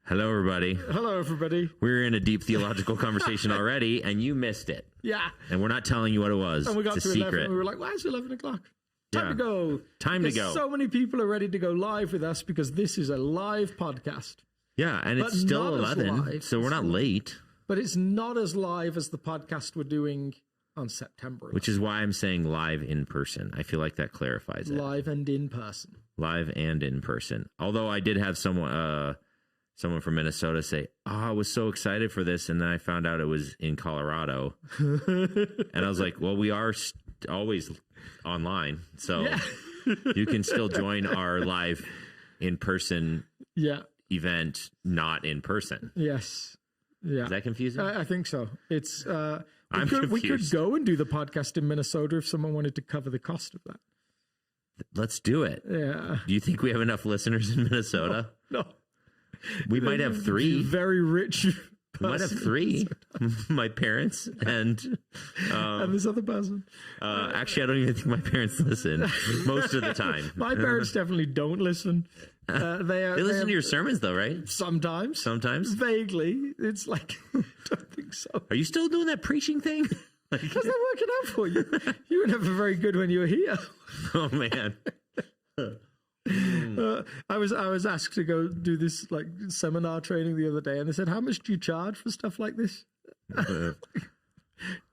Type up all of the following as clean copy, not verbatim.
Hello, everybody. Hello, everybody. We're in a deep theological conversation already, and you missed it. Yeah. And we're not telling you what it was. And we got it's to a 11 secret. and we were like, why is it 11 o'clock? Time to go. Time to go. So many people are ready to go live with us because this is a live podcast. Yeah, and it's still 11, so we're not late. But it's not as live as the podcast we're doing on September. Which is why I'm saying live in person. I feel like that clarifies it. Live and in person. Live and in person. Although I did have someone from Minnesota say, I was so excited for this, and then I found out it was in Colorado. And I was like, well, we are always online, so you can still join our live in-person event, not in person. Yes. Yeah. Is that confusing? I think so. It's we could go and do the podcast in Minnesota if someone wanted to cover the cost of that. Let's do it. Yeah. Do you think we have enough listeners in Minnesota? No. We might have 3. Very rich. We might have 3. My parents and this other person. Actually, I don't even think my parents listen most of the time. My parents definitely don't listen. They listen to your sermons, though, right? Sometimes. Vaguely. It's like, I don't think so. Are you still doing that preaching thing? How's that working out for you? You were never very good when you were here. Oh, man. I was asked to go do this like seminar training the other day, and they said, how much do you charge for stuff like this?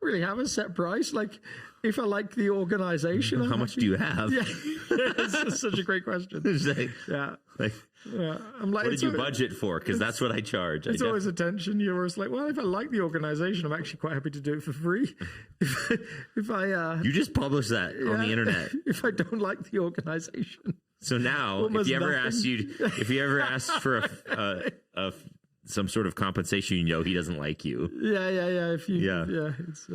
Really have a set price? Like, if I like the organization, how much do you have? Yeah, it's such a great question. I'm like, what did you budget for? Because that's what I charge. It's always a tension. You're always like, well, if I like the organization, I'm actually quite happy to do it for free. If I you just publish that on the internet. If I don't like the organization. So now, if you ever ask for some sort of compensation, you know he doesn't like you. Yeah. It's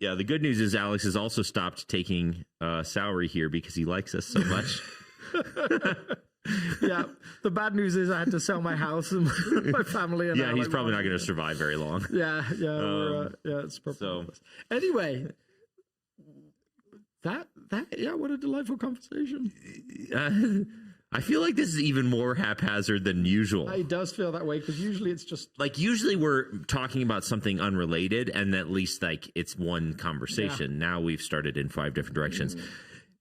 the good news is Alex has also stopped taking salary here because he likes us so much. Yeah. The bad news is I had to sell my house and my family. And he's probably not going to survive very long. It's probably anyway. What a delightful conversation. I feel like this is even more haphazard than usual. It does feel that way because usually it's just usually we're talking about something unrelated and at least it's one conversation. Yeah. Now we've started in 5 different directions.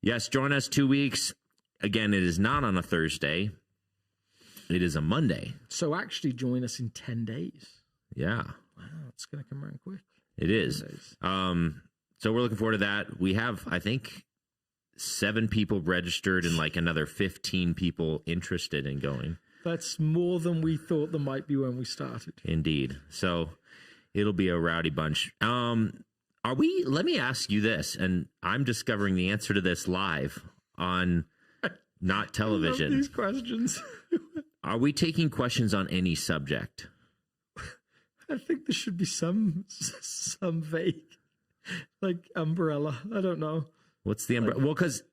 Yes, join us 2 weeks. Again, it is not on a Thursday. It is a Monday. So actually join us in 10 days. Yeah. Wow, it's going to come around quick. It is. So we're looking forward to that. We have, I think, 7 people registered and another 15 people interested in going. That's more than we thought there might be when we started. Indeed. So it'll be a rowdy bunch. Let me ask you this, and I'm discovering the answer to this live on not television. I love these questions. Are we taking questions on any subject? I think there should be some vague. Like umbrella. I don't know. What's the umbrella? Well, because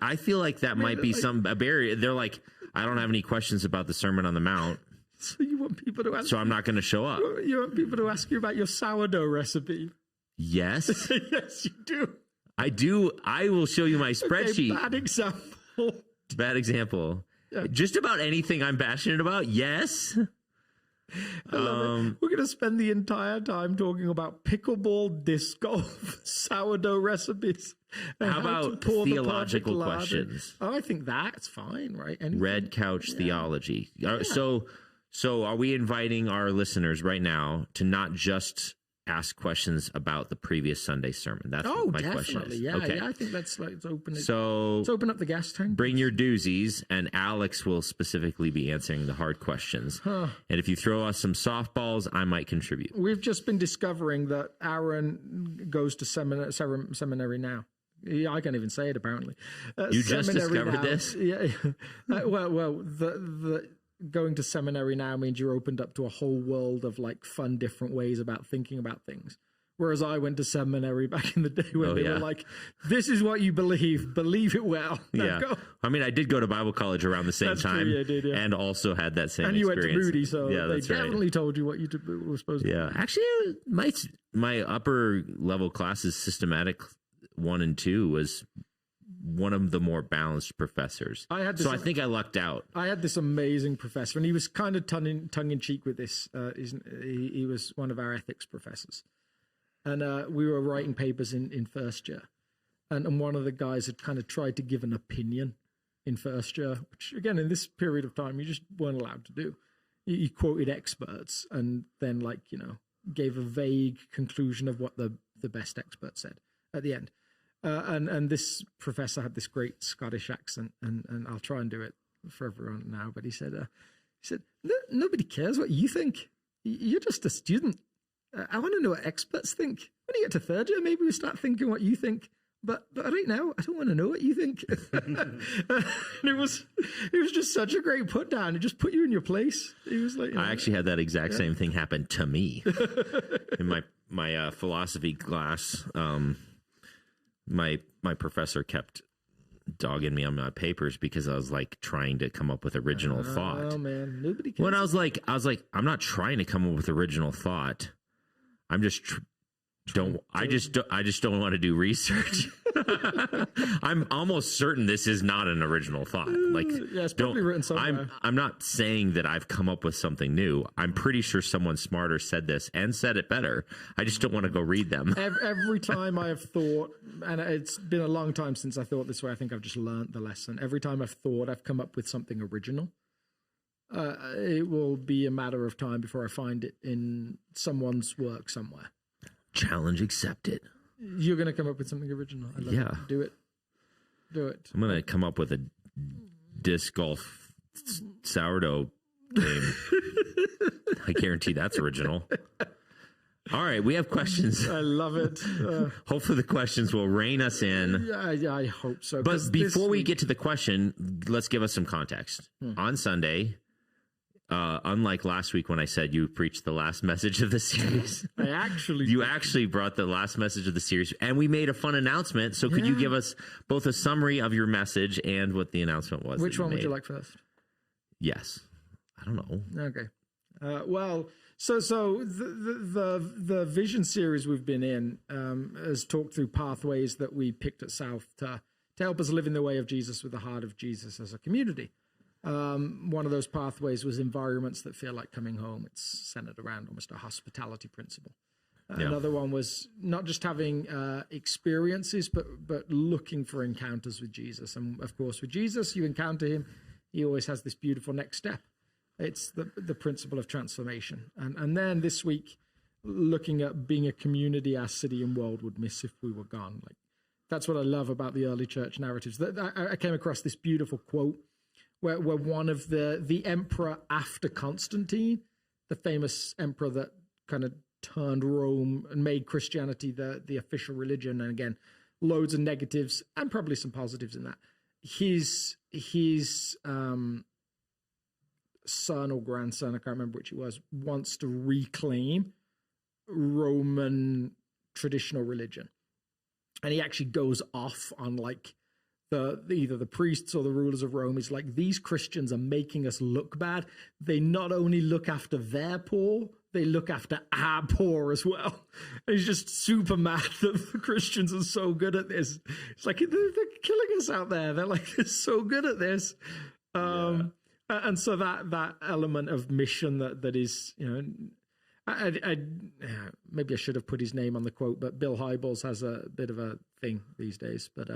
I feel like that might be a barrier. They're like, I don't have any questions about the Sermon on the Mount. So you want people to ask? So I'm not going to show up. You want people to ask you about your sourdough recipe? Yes. Yes, you do. I do. I will show you my spreadsheet. Okay, bad example. Yeah. Just about anything I'm passionate about. Yes. I love it. We're going to spend the entire time talking about pickleball, disc golf, sourdough recipes. How about theological questions? I think that's fine, right? Red Couch Theology. Yeah. So are we inviting our listeners right now to not just ask questions about the previous Sunday sermon? That's what my question is. Yeah, okay. I think let's open it. So let's open up the gas tank. Bring your doozies, and Alex will specifically be answering the hard questions. And if you throw us some softballs, I might contribute. We've just been discovering that Aaron goes to seminary now. Yeah, I can't even say it, apparently. You just discovered this? Yeah. The going to seminary now means you're opened up to a whole world of fun different ways about thinking about things. Whereas I went to seminary back in the day when they were like, this is what you believe it well. Yeah. Go. I mean, I did go to Bible college around the same time. True, did, and also had that same experience. And you went to Moody, so they definitely told you what you were supposed to do. Yeah. Actually, my upper level classes, systematic 1 and 2, was one of the more balanced professors. I think I lucked out. I had this amazing professor, and he was kind of tongue in cheek with this. He was one of our ethics professors, and we were writing papers in first year, and one of the guys had kind of tried to give an opinion in first year, which again in this period of time you just weren't allowed to do. He quoted experts and then gave a vague conclusion of what the best expert said at the end. And this professor had this great Scottish accent, and I'll try and do it for everyone now. But he said, nobody cares what you think. You're just a student. I want to know what experts think. When you get to third year, maybe we start thinking what you think. But right now, I don't want to know what you think. And it was just such a great put down. It just put you in your place. It was like, I actually had that exact same thing happen to me in my philosophy class. My professor kept dogging me on my papers because I was like trying to come up with original thought. Oh man, nobody cares. When I was like, I'm not trying to come up with original thought. I'm just I just don't want to do research. I'm almost certain this is not an original thought. Like, yeah, it's probably written somewhere. I'm not saying that I've come up with something new. I'm pretty sure someone smarter said this and said it better. I just don't want to go read them. Every time I have thought, and it's been a long time since I thought this way, I think I've just learned the lesson. Every time I've thought I've come up with something original, it will be a matter of time before I find it in someone's work somewhere. Challenge accepted. You're going to come up with something original. I love it. Do it. Do it. I'm going to come up with a disc golf sourdough game. I guarantee that's original. All right, we have questions. I love it. Hopefully the questions will rein us in. Yeah, I hope so. But before we get to the question, let's give us some context. On Sunday, unlike last week when I said you preached the last message of the series, you actually brought the last message of the series, and we made a fun announcement. So could you give us both a summary of your message and what the announcement was? Which one would you like first? Yes. I don't know. Okay. Well, so the vision series we've been in has talked through pathways that we picked at South to help us live in the way of Jesus with the heart of Jesus as a community. One of those pathways was environments that feel like coming home. It's centered around almost a hospitality principle. Another one was not just having experiences, but looking for encounters with Jesus. And of course, with Jesus, you encounter him. He always has this beautiful next step. It's the principle of transformation. And then this week, looking at being a community our city and world would miss if we were gone. Like, that's what I love about the early church narratives. I came across this beautiful quote where one of the emperor after Constantine, the famous emperor that kind of turned Rome and made Christianity the official religion, and again, loads of negatives and probably some positives in that. His son or grandson, I can't remember which it was, wants to reclaim Roman traditional religion. And he actually goes off on like either the priests or the rulers of Rome. Is like, these Christians are making us look bad. They not only look after their poor, they look after our poor as well. And he's just super mad that the Christians are so good at this. It's like, they're killing us out there. They're like, they're so good at this. And so that element of mission that is, maybe I should have put his name on the quote, but Bill Hybels has a bit of a thing these days. But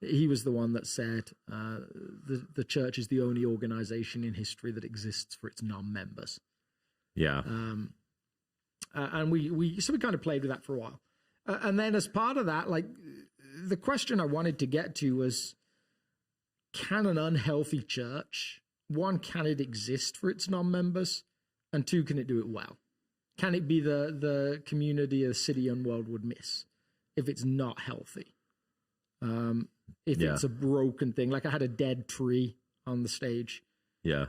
he was the one that said the church is the only organization in history that exists for its non-members. Yeah. And we kind of played with that for a while. And then as part of that, like, the question I wanted to get to was, can an unhealthy church, one, can it exist for its non-members? And two, can it do it well? Can it be the community a city and world would miss if it's not healthy? If it's a broken thing, like I had a dead tree on the stage. Yeah.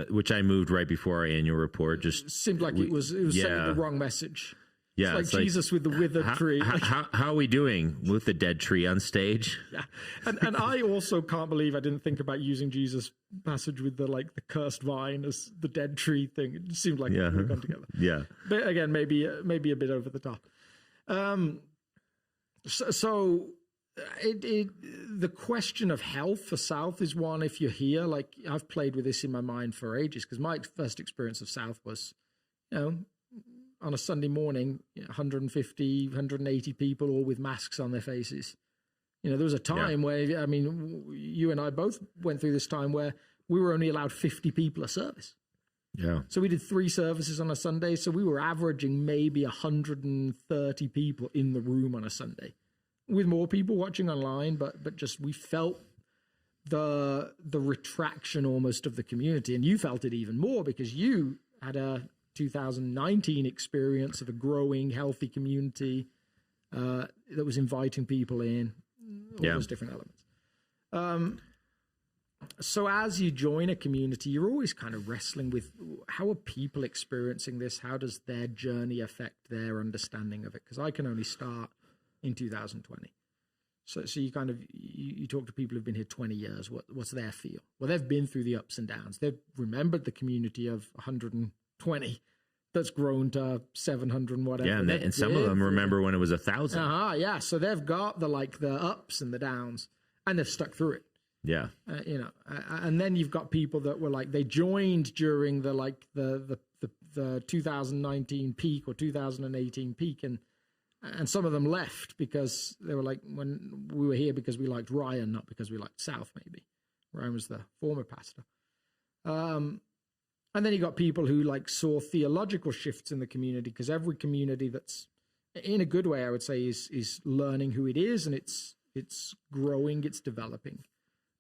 Which I moved right before our annual report. Just seemed like it was sending the wrong message. Yeah, it's like Jesus with the withered tree. How are we doing with the dead tree on stage? Yeah, and I also can't believe I didn't think about using Jesus' passage with the cursed vine as the dead tree thing. It seemed like it would have gone together. Yeah, but again, maybe a bit over the top. So The question of health for South is one. If you're here, like I've played with this in my mind for ages, because my first experience of South was, on a Sunday morning, 150, 180 people, all with masks on their faces. There was a time where, you and I both went through this time where we were only allowed 50 people a service. Yeah. So we did 3 services on a Sunday. So we were averaging maybe 130 people in the room on a Sunday, with more people watching online. But just we felt the retraction almost of the community, and you felt it even more because you had a 2019 experience of a growing, healthy community that was inviting people in, all those different elements. So as you join a community, you're always kind of wrestling with how are people experiencing this? How does their journey affect their understanding of it? Because I can only start in 2020. So you kind of, you talk to people who've been here 20 years. What's their feel? Well, they've been through the ups and downs. They've remembered the community of 120 that's grown to 700 and whatever. Yeah, and some of them remember when it was 1,000. Yeah. So they've got the ups and the downs, and they've stuck through it. Yeah. And then you've got people that were like, they joined during the 2019 peak or 2018 peak, and some of them left because they were like, when we were here because we liked Ryan, not because we liked South, maybe. Ryan was the former pastor. And then you got people who saw theological shifts in the community, because every community that's in a good way, I would say, is learning who it is, and it's growing, it's developing.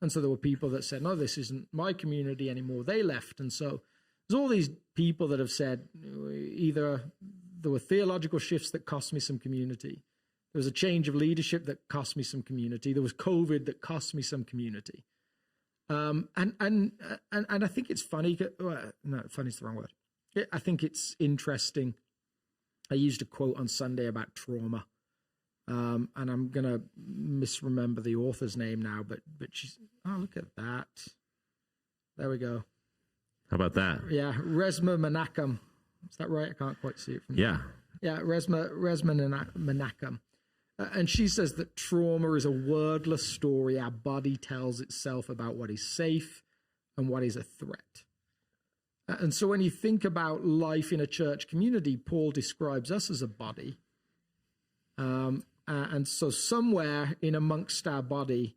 And so there were people that said, no, this isn't my community anymore. They left. And so there's all these people that have said, either there were theological shifts that cost me some community. There was a change of leadership that cost me some community. There was COVID that cost me some community. And I think it's funny. No, funny is the wrong word. I think it's interesting. I used a quote on Sunday about trauma. And I'm going to misremember the author's name now, but she's, oh, look at that. There we go. How about that? Yeah. Resma Menachem. Is that right? I can't quite see it from Yeah. Yeah. Resma Menachem. And she says that trauma is a wordless story. Our body tells itself about what is safe and what is a threat. And so when you think about life in a church community, Paul describes us as a body. And so somewhere in amongst our body,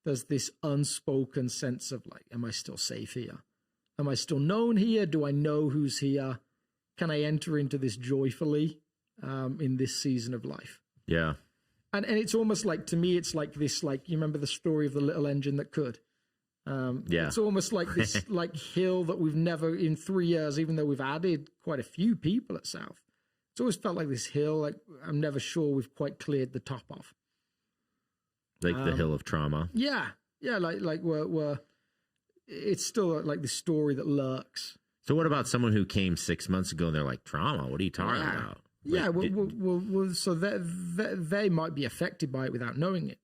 there's this unspoken sense of am I still safe here? Am I still known here? Do I know who's here? Can I enter into this joyfully in this season of life? Yeah. And it's almost to me, it's this, you remember the story of the little engine that could? Yeah. It's almost like this hill that we've never, in 3 years, even though we've added quite a few people at South, it's always felt like this hill, I'm never sure we've quite cleared the top of. Like the hill of trauma. Yeah. Yeah, we're it's still this story that lurks. So what about someone who came 6 months ago and they're like, trauma? What are you talking about? So they might be affected by it without knowing it.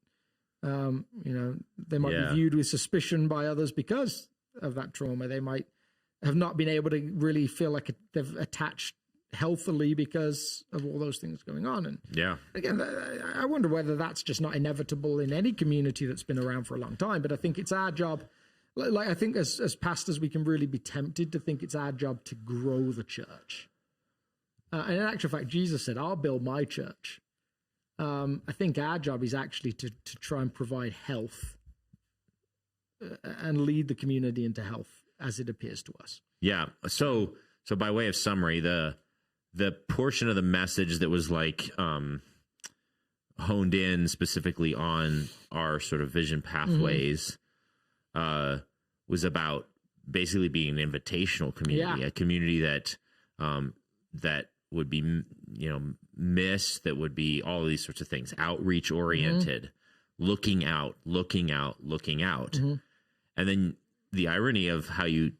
They might be viewed with suspicion by others because of that trauma. They might have not been able to really feel like they've attached healthily because of all those things going on. And again, I wonder whether that's just not inevitable in any community that's been around for a long time. But I think it's our job. I think as pastors, we can really be tempted to think it's our job to grow the church. And in actual fact, Jesus said, I'll build my church. I think our job is actually to try and provide health and lead the community into health as it appears to us. Yeah. So by way of summary, the portion of the message that was honed in specifically on our sort of vision pathways was about basically being an invitational community, a community that would be, missed, that would be all of these sorts of things, outreach oriented, looking out. And then the irony of how you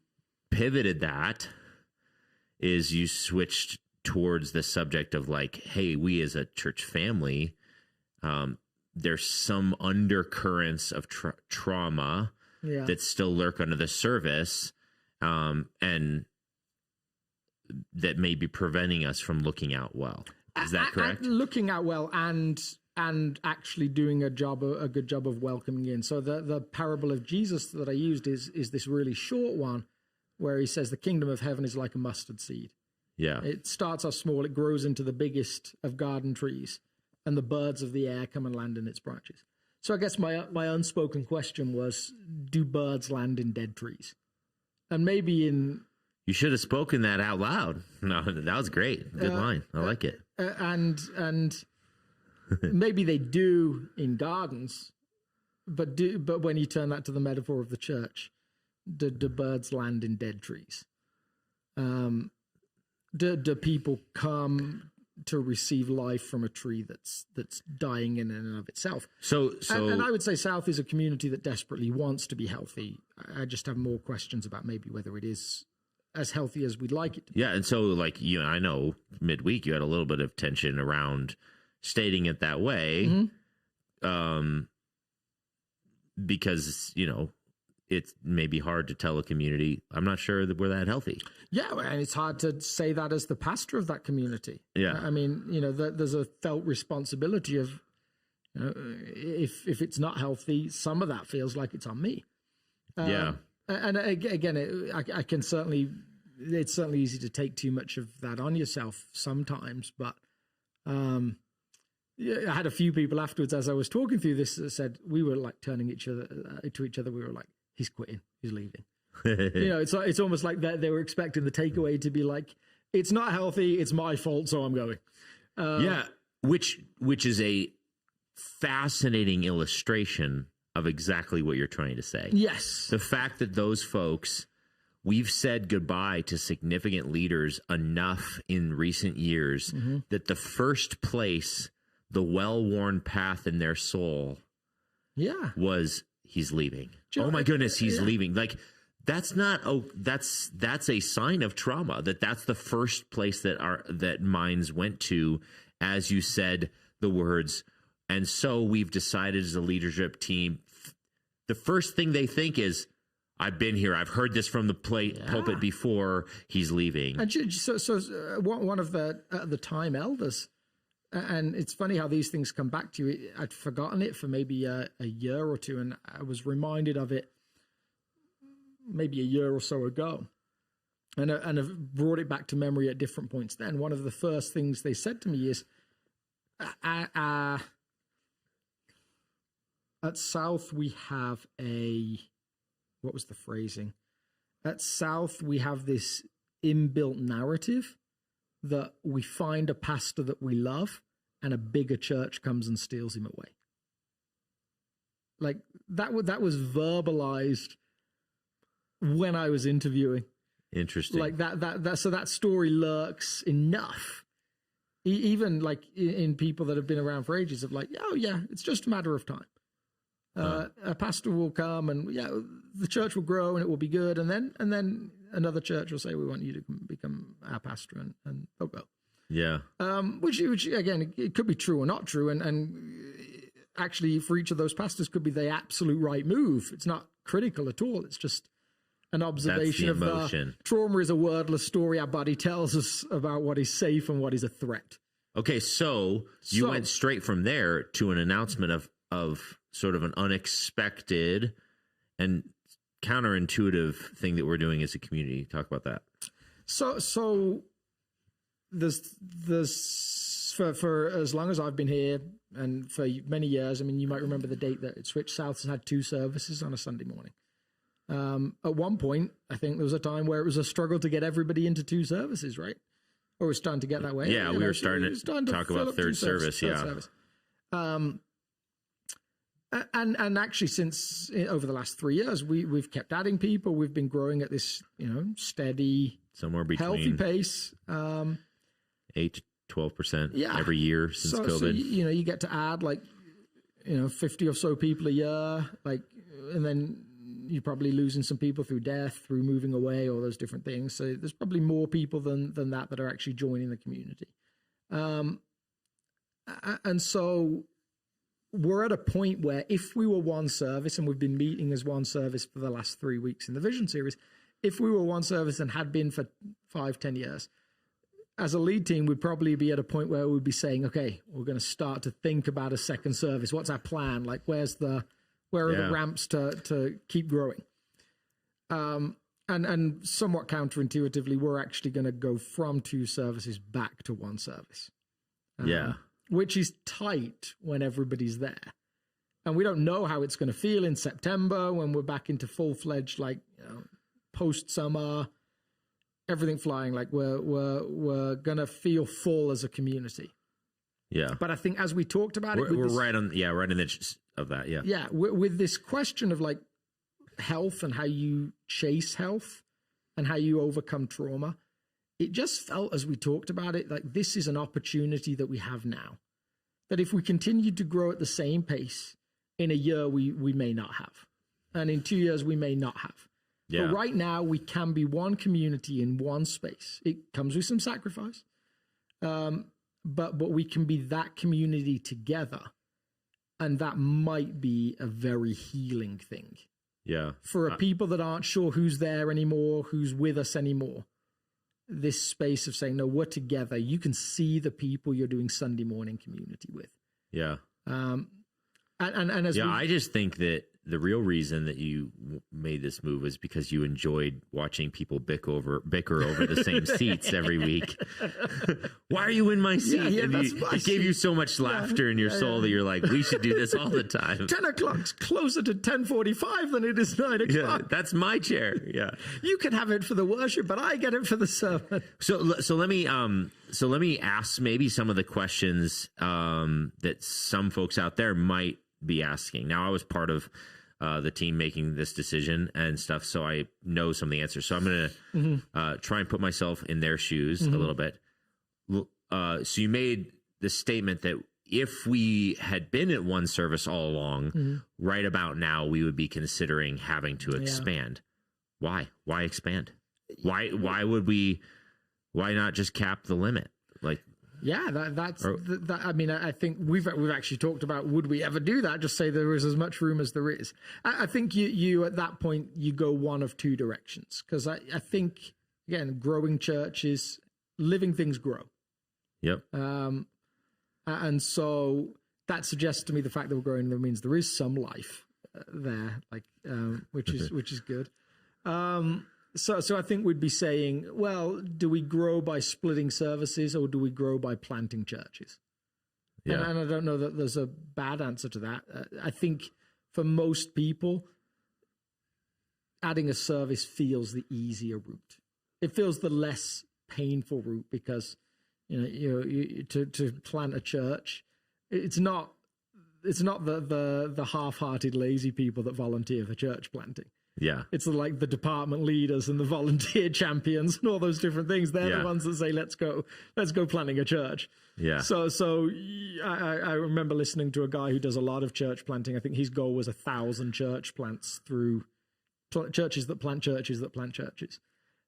pivoted that is you switched towards the subject of hey, we as a church family, there's some undercurrents of trauma that still lurk under the surface, and that may be preventing us from looking out well. Is that correct? Looking out well and and actually doing a good job of welcoming in. So the parable of Jesus that I used is this really short one where he says the kingdom of heaven is like a mustard seed. Yeah. It starts off small, it grows into the biggest of garden trees, and the birds of the air come and land in its branches. So I guess my unspoken question was, do birds land in dead trees? And maybe in... You should have spoken that out loud. No, that was great. Good line. I like it. And maybe they do in gardens, but when you turn that to the metaphor of the church, do birds land in dead trees? Do people come to receive life from a tree that's dying in and of itself? So and I would say South is a community that desperately wants to be healthy. I just have more questions about maybe whether it is as healthy as we'd like it to be. Yeah, and so like you and I know midweek you had a little bit of tension around stating it that way, because it's maybe hard to tell a community, I'm not sure that we're that healthy. Yeah, and it's hard to say that as the pastor of that community. Yeah. I mean, there's a felt responsibility of, if it's not healthy, some of that feels like it's on me. Yeah. And again, I can certainly, it's certainly easy to take too much of that on yourself sometimes, but I had a few people afterwards as I was talking through this that said, we were like turning to each other, we were like, he's quitting, he's leaving. It's almost like that they were expecting the takeaway to be like, it's not healthy, it's my fault, so I'm going. Yeah, which is a fascinating illustration of exactly what you're trying to say. Yes. The fact that those folks, we've said goodbye to significant leaders enough in recent years that the first place, the well-worn path in their soul was he's leaving. Oh my goodness, he's leaving. Like, that's not, that's a sign of trauma, that's the first place that minds went to, as you said the words. And so we've decided as a leadership team, the first thing they think is, I've been here, I've heard this from the pulpit before, he's leaving. And so one of the at the time elders, and it's funny how these things come back to you. I'd forgotten it for maybe a year or two, and I was reminded of it maybe a year or so ago, and I've brought it back to memory at different points. Then one of the first things they said to me is, at South we have what was the phrasing? At South we have this inbuilt narrative that we find a pastor that we love and a bigger church comes and steals him away. Like that was verbalized when I was interviewing. Interesting. Like so that story lurks enough. Even like in people that have been around for ages of like, oh yeah, it's just a matter of time. A pastor will come and the church will grow and it will be good. And then another church will say, we want you to become our pastor, and they'll go. Yeah. Which again, it could be true or not true. And actually for each of those pastors could be the absolute right move. It's not critical at all. It's just an observation of trauma is a wordless story our body tells us about what is safe and what is a threat. Okay. So you went straight from there to an announcement of sort of an unexpected and counterintuitive thing that we're doing as a community. Talk about that. So there's for as long as I've been here and for many years, I mean, you might remember the date that it switched. South has had 2 services on a Sunday morning. At one point, I think there was a time where it was a struggle to get everybody into 2 services, right? Or it was starting to get that way. Yeah, we were starting to talk about third service. And actually, since over the last 3 years, we've kept adding people. We've been growing at this, steady, somewhere between healthy pace, 8 to 12% every year since COVID. So, you get to add 50 or so people a year, and then you're probably losing some people through death, through moving away, all those different things. So there's probably more people than that are actually joining the community, and so. We're at a point where if we were one service, and we've been meeting as one service for the last 3 weeks in the Vision series, if we were one service and had been for 5-10 years, as a lead team, we'd probably be at a point where we'd be saying, okay, we're going to start to think about a second service. What's our plan? Like, where are the ramps to keep growing? And somewhat counterintuitively, we're actually going to go from 2 services back to 1 service. Which is tight when everybody's there. And we don't know how it's going to feel in September when we're back into full-fledged, like, post-summer, everything flying. Like, we're going to feel full as a community. Yeah. But I think as we talked about we're right in the edge of that. Yeah. Yeah. With this question of, like, health and how you chase health and how you overcome trauma, it just felt, as we talked about it, like this is an opportunity that we have now, that if we continue to grow at the same pace, in a year we may not have, and in 2 years we may not have. But right now we can be one community in one space. It comes with some sacrifice, but we can be that community together, and that might be a very healing thing. Yeah. For people that aren't sure who's there anymore, who's with us anymore, this space of saying, no, we're together. You can see the people you're doing Sunday morning community with. Yeah. And as I just think that the real reason that you made this move is because you enjoyed watching people bicker over the same seats every week. Why are you in my seat? It gave you so much laughter in your soul that you're like, we should do this all the time. 10 o'clock's closer to 10:45 than it is 9 o'clock. Yeah, that's my chair. Yeah. You can have it for the worship, but I get it for the sermon. So let me ask maybe some of the questions that some folks out there might be asking. Now, I was part of the team making this decision and stuff, so I know some of the answers. So I'm going to try and put myself in their shoes a little bit. So you made the statement that if we had been at 1 service all along, right about now, we would be considering having to expand. Why? Why expand? Why not just cap the limit? Like, yeah, that's I mean, I think we've actually talked about, would we ever do that? Just say there is as much room as there is. I think you at that point, you go one of 2 directions. Because I think, again, growing churches, living things grow. Yep. And so that suggests to me the fact that we're growing, that means there is some life there, like, which is good. So I think we'd be saying, well, do we grow by splitting services, or do we grow by planting churches? Yeah. And I don't know that there's a bad answer to that. I think for most people, adding a service feels the easier route. It feels the less painful route, because to plant a church, it's not the half-hearted lazy people that volunteer for church planting. Yeah. It's like the department leaders and the volunteer champions and all those different things. They're the ones that say, let's go planting a church. Yeah. So I remember listening to a guy who does a lot of church planting. I think his goal was 1,000 church plants through churches that plant churches that plant churches.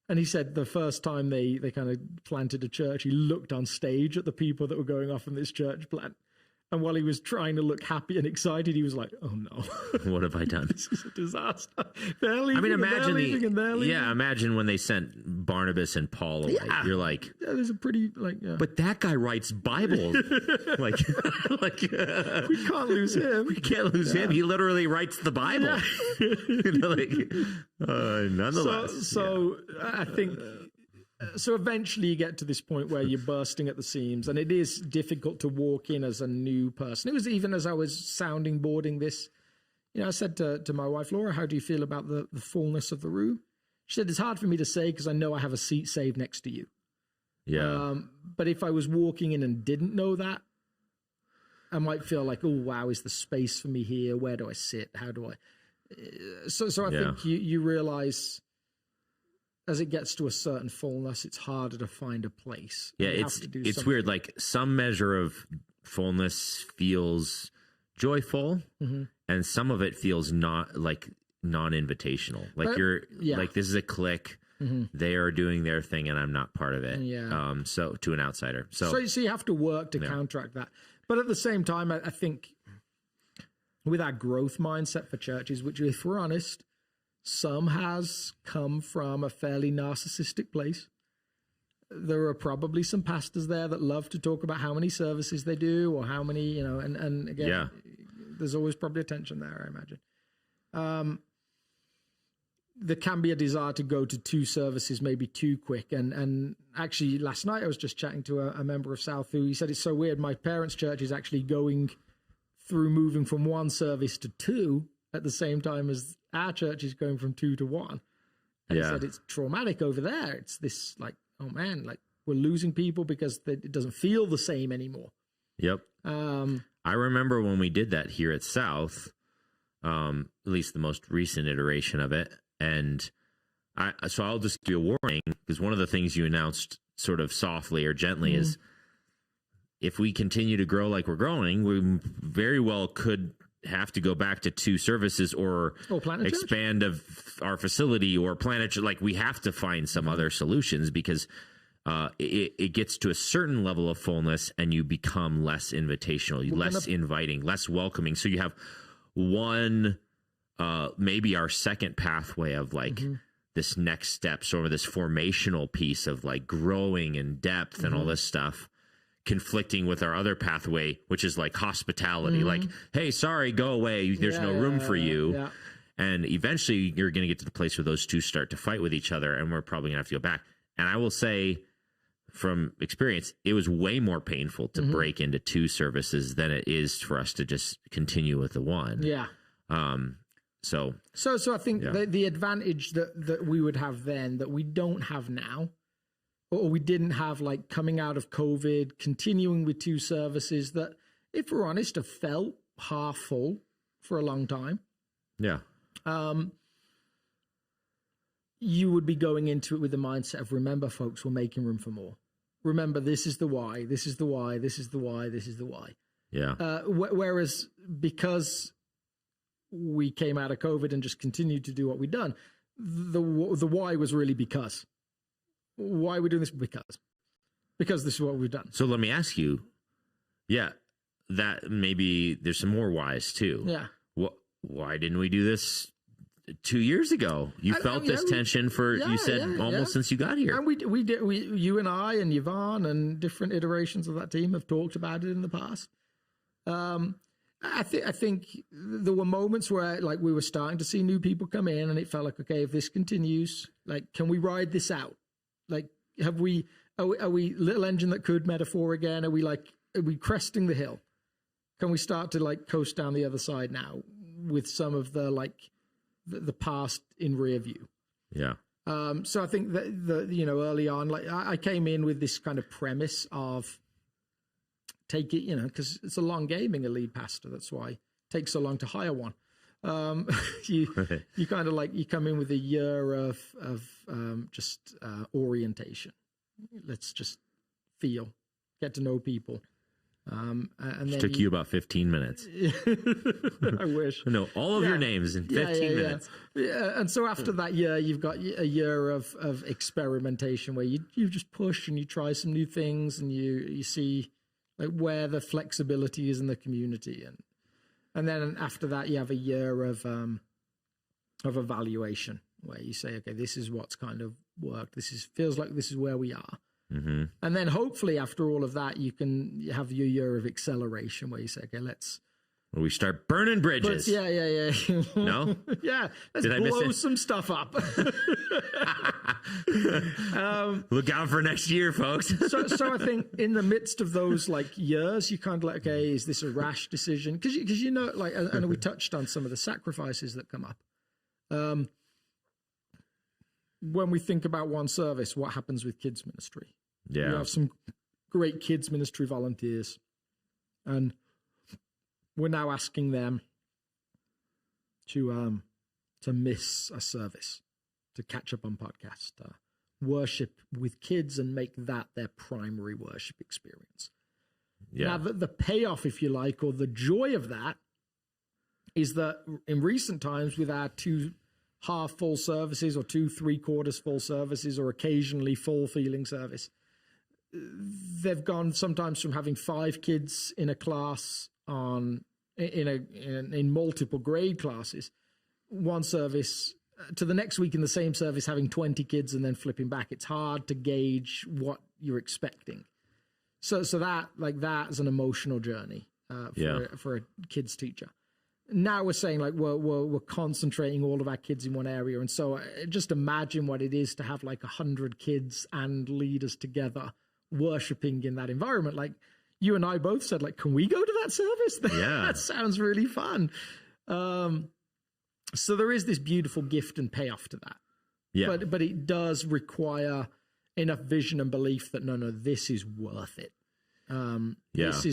And he said the first time they kind of planted a church, he looked on stage at the people that were going off in this church plant. And while he was trying to look happy and excited, he was like, "Oh no, what have I done? This is a disaster." They're leaving. Imagine when they sent Barnabas and Paul away. Yeah. You're like, there's a pretty but that guy writes Bibles. like we can't lose him. We can't lose him. He literally writes the Bible. Nonetheless. So I think. So eventually you get to this point where you're bursting at the seams, and it is difficult to walk in as a new person. It was even as I was sounding boarding this, I said to my wife, Laura, how do you feel about the fullness of the room? She said, it's hard for me to say because I know I have a seat saved next to you. Yeah. But if I was walking in and didn't know that, I might feel like, oh, wow, is the space for me here? Where do I sit? How do I? So I think you realize, as it gets to a certain fullness, it's harder to find a place. Yeah, it's weird. Like, some measure of fullness feels joyful, and some of it feels not like non-invitational. Like like, this is a clique. They are doing their thing, and I'm not part of it. Yeah. So to an outsider. So you have to work to counteract that. But at the same time, I think with our growth mindset for churches, which, if we're honest, some has come from a fairly narcissistic place. there are probably some pastors there that love to talk about how many services they do or how many, and again, there's always probably a tension there, I imagine. There can be a desire to go to 2 services maybe too quick. And actually last night I was just chatting to a member of South who he said, it's so weird. My parents' church is actually going through moving from 1 service to 2 at the same time as our church is going from 2 to 1. And he said it's traumatic over there. It's this like, oh man, like we're losing people because it doesn't feel the same anymore. Yep. I remember when we did that here at South, at least the most recent iteration of it. And so I'll just give you a warning, because one of the things you announced sort of softly or gently is if we continue to grow like we're growing, we very well could have to go back to 2 services or expand our facility or planet. Like we have to find some other solutions, because it gets to a certain level of fullness and you become less invitational, less inviting, less welcoming. So you have one, maybe our second pathway of like this next step, sort of this formational piece of like growing in depth and all this stuff, conflicting with our other pathway, which is like hospitality, like, hey, sorry, go away. There's no room for you. Yeah. And eventually you're going to get to the place where those 2 start to fight with each other, and we're probably gonna have to go back. And I will say from experience, it was way more painful to break into 2 services than it is for us to just continue with the 1. Yeah. So I think the advantage that we would have then that we don't have now, or we didn't have like coming out of COVID, continuing with 2 services that, if we're honest, have felt half full for a long time. Yeah. You would be going into it with the mindset of, remember, folks, we're making room for more. Remember, this is the why, this is the why, this is the why, this is the why. Yeah. Whereas because we came out of COVID and just continued to do what we've done, the why was really because. Why are we doing this? Because this is what we've done. So let me ask you, that maybe there's some more whys too. Yeah. Why didn't we do this 2 years ago? You felt this tension for, you said, almost since you got here. And we did. You and I and Yvonne and different iterations of that team have talked about it in the past. I think there were moments where like we were starting to see new people come in, and it felt like, okay, if this continues, like, can we ride this out? Like, are we little engine that could metaphor again? Are we cresting the hill? Can we start to like coast down the other side now with some of the like the past in rear view? Yeah. So I think that early on, like I came in with this kind of premise of take it, because it's a long game being a lead pastor. That's why it takes so long to hire one. You kind of like, you come in with a year of just orientation. Let's just get to know people. And then took you about 15 minutes. I wish. No, all of your names in 15 minutes. Yeah. And so after that year, you've got a year of experimentation where you just push and you try some new things, and you see like where the flexibility is in the community. And then after that, you have a year of evaluation where you say, okay, this is what's kind of worked. Feels like this is where we are. Mm-hmm. And then hopefully after all of that, you can have your year of acceleration where you say, okay, we start burning bridges. Yeah. No? Yeah. Let's blow some stuff up. Look out for next year, folks. So I think in the midst of those like years, you kind of like, okay, is this a rash decision? Because like, and we touched on some of the sacrifices that come up. When we think about one service, what happens with kids ministry? Yeah. We have some great kids ministry volunteers, and we're now asking them to miss a service, to catch up on podcast, worship with kids and make that their primary worship experience. Yeah. Now, the payoff, if you like, or the joy of that is that in recent times with our 2 half full services or 2 3/4 full services or occasionally full feeling service, they've gone sometimes from having 5 kids in a class in multiple grade classes. One service to the next week in the same service having 20 kids and then flipping back. It's hard to gauge what you're expecting. So that is an emotional journey for a kids teacher. Now we're saying like we're concentrating all of our kids in one area, and so just imagine what it is to have like 100 kids and leaders together worshiping in that environment. Like you and I both said, like, can we go to that service? Yeah, that sounds really fun. So there is this beautiful gift and payoff to that. Yeah, but it does require enough vision and belief that no, this is worth it. This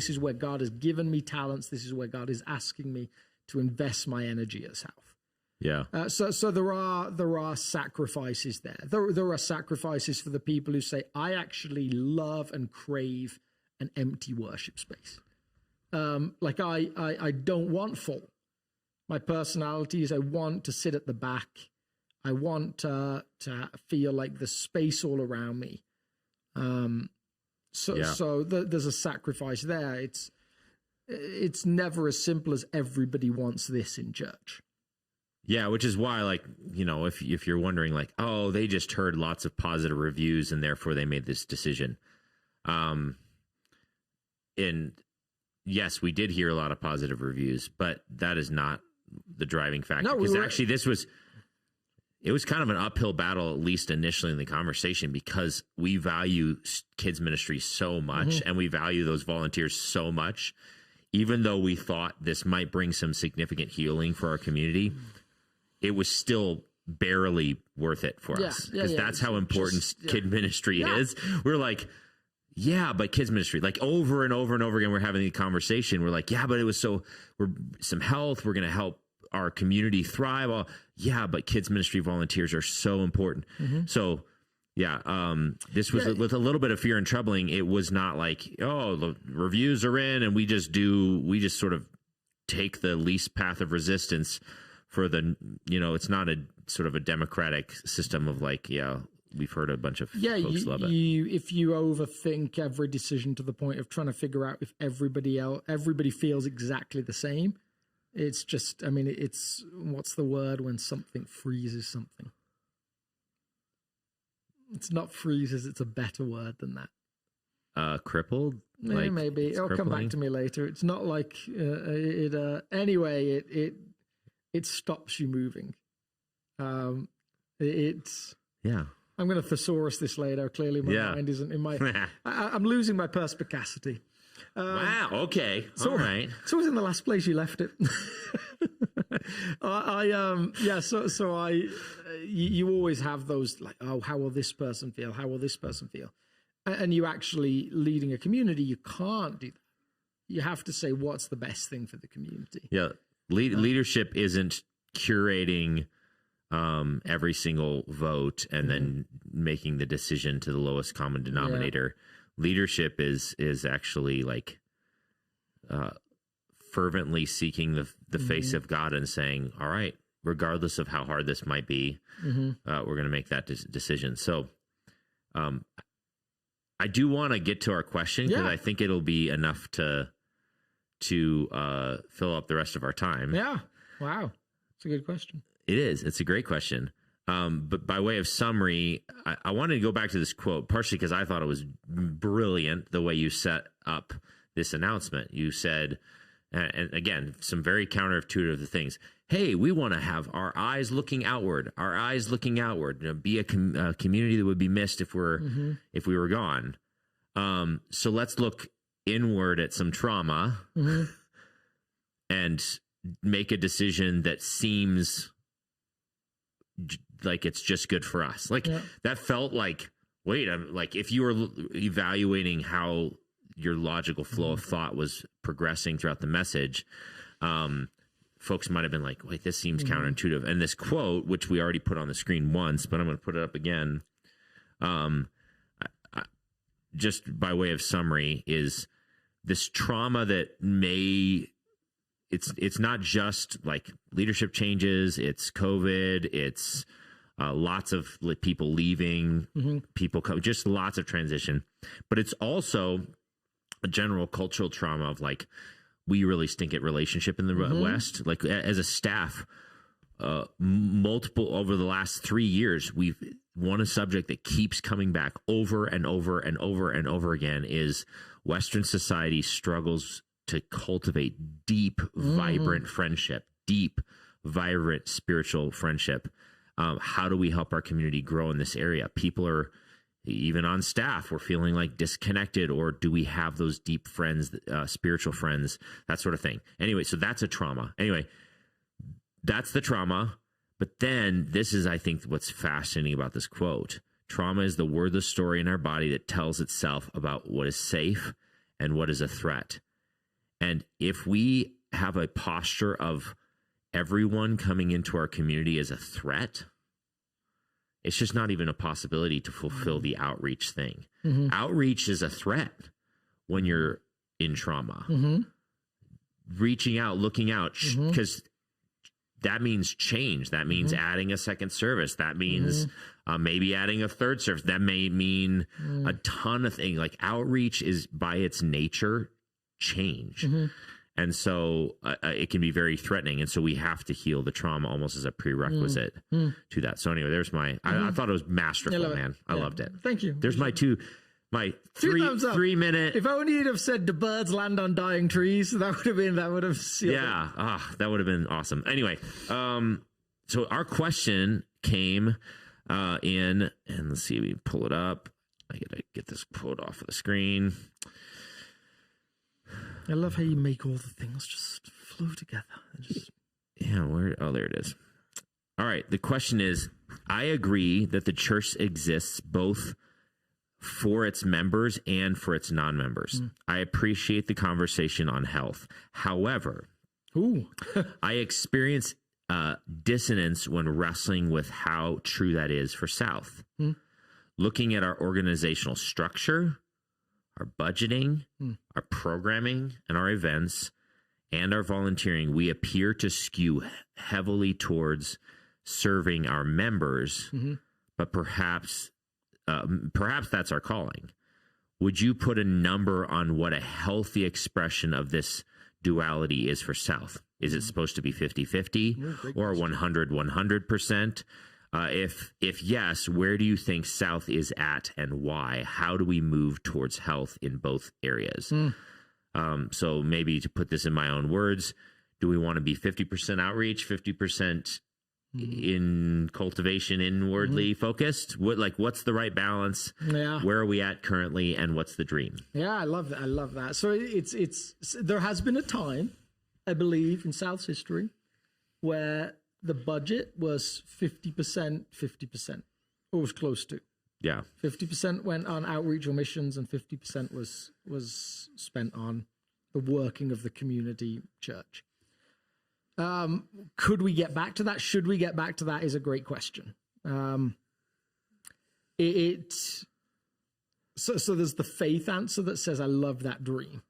is where God has given me talents. This is where God is asking me to invest my energy at South. Yeah. So there are sacrifices there. There are sacrifices for the people who say, I actually love and crave an empty worship space. Like I don't want full. My personality is I want to sit at the back. I want to feel like the space all around me. So there's a sacrifice there. It's never as simple as everybody wants this in church. Yeah, which is why, like, you know, if you're wondering, like, oh, they just heard lots of positive reviews and therefore they made this decision. And yes, we did hear a lot of positive reviews, but that is not the driving factor. No, because actually it was kind of an uphill battle, at least initially in the conversation, because we value kids ministry so much and we value those volunteers so much. Even though we thought this might bring some significant healing for our community, it was still barely worth it for us, because that's how important kid ministry is. We're like, yeah, but kids ministry, like over and over and over again, we're having the conversation. We're like, yeah, but it was we're some health. We're going to help our community thrive. Well, yeah, but kids ministry volunteers are so important. So this was with a little bit of fear and troubling. It was not like, oh, the reviews are in and we just sort of take the least path of resistance for the, you know, it's not a sort of a democratic system of like, we've heard a bunch of folks love it. If you overthink every decision to the point of trying to figure out if everybody feels exactly the same, it's just, I mean, it's, what's the word when something freezes something? It's not freezes, it's a better word than that. Crippled? Maybe. It'll come back to me later. It's not like, anyway, it stops you moving. I'm going to thesaurus this later. Clearly my mind isn't in my, I'm losing my perspicacity. Wow. Okay. All right. So it was in the last place you left it. You always have those like, oh, how will this person feel? How will this person feel? And you actually leading a community, you can't do that. You have to say, what's the best thing for the community? Yeah. Leadership isn't curating every single vote and then making the decision to the lowest common denominator. Leadership is actually like fervently seeking the face of God and saying, all right, regardless of how hard this might be, we're going to make that decision. So I do want to get to our question, because I think it'll be enough to fill up the rest of our time. Yeah. Wow. It's a good question. It is. It's a great question. But by way of summary, I wanted to go back to this quote, partially because I thought it was brilliant the way you set up this announcement. You said, and again, some very counterintuitive things. Hey, we want to have our eyes looking outward. Our eyes looking outward. You know, be a community that would be missed if we were gone. So let's look inward at some trauma and make a decision that seems like it's just good for us. Like that felt like, wait, I'm like, if you were evaluating how your logical flow of thought was progressing throughout the message, folks might have been like, wait, this seems counterintuitive. And this quote, which we already put on the screen once, but I'm going to put it up again. Just by way of summary, is this trauma that it's not just like leadership changes, it's COVID, it's lots of people leaving, people just lots of transition, but it's also a general cultural trauma of like, we really stink at relationship in the West. Like as a staff, multiple over the last 3 years, we've won a subject that keeps coming back over and over and over and over again is Western society struggles to cultivate deep, vibrant friendship, deep, vibrant spiritual friendship. How do we help our community grow in this area? People are, even on staff, we're feeling like disconnected, or do we have those deep friends, spiritual friends, that sort of thing. Anyway, so that's a trauma. Anyway, that's the trauma. But then this is, I think, what's fascinating about this quote. Trauma is the wordless story in our body that tells itself about what is safe and what is a threat. And if we have a posture of everyone coming into our community as a threat, it's just not even a possibility to fulfill the outreach thing. Outreach is a threat when you're in trauma. Reaching out, looking out, because that means change. That means adding a second service. That means maybe adding a third service. That may mean a ton of things. Like outreach is by its nature change. And so it can be very threatening. And so we have to heal the trauma almost as a prerequisite to that. So anyway, there's my, I thought it was masterful, man. I loved it. Thank you. There's my my 3 minute. If only you'd have said, "Do birds land on dying trees?" That would have sealed it. That would have been awesome. Anyway, so our question came in, and let's see, we pull it up. I gotta get this quote off of the screen. I love how you make all the things just flow together. There it is. All right. The question is, I agree that the church exists both for its members and for its non-members. I appreciate the conversation on health. However, I experience dissonance when wrestling with how true that is for South. Looking at our organizational structure, our budgeting, our programming, and our events, and our volunteering, we appear to skew heavily towards serving our members, but perhaps that's our calling. Would you put a number on what a healthy expression of this duality is for South? Is it supposed to be 50-50 or 100%? If yes, where do you think South is at and why? How do we move towards health in both areas? So maybe to put this in my own words, do we want to be 50% outreach, 50% in cultivation, inwardly focused? What's the right balance? Where are we at currently, and what's the dream? Yeah, I love that. So it's there has been a time, I believe, in South's history where the budget was 50%, 50%, or was close to. Yeah. 50% went on outreach or missions, and 50% was spent on the working of the community church. Could we get back to that? Should we get back to that is a great question. So there's the faith answer that says, I love that dream.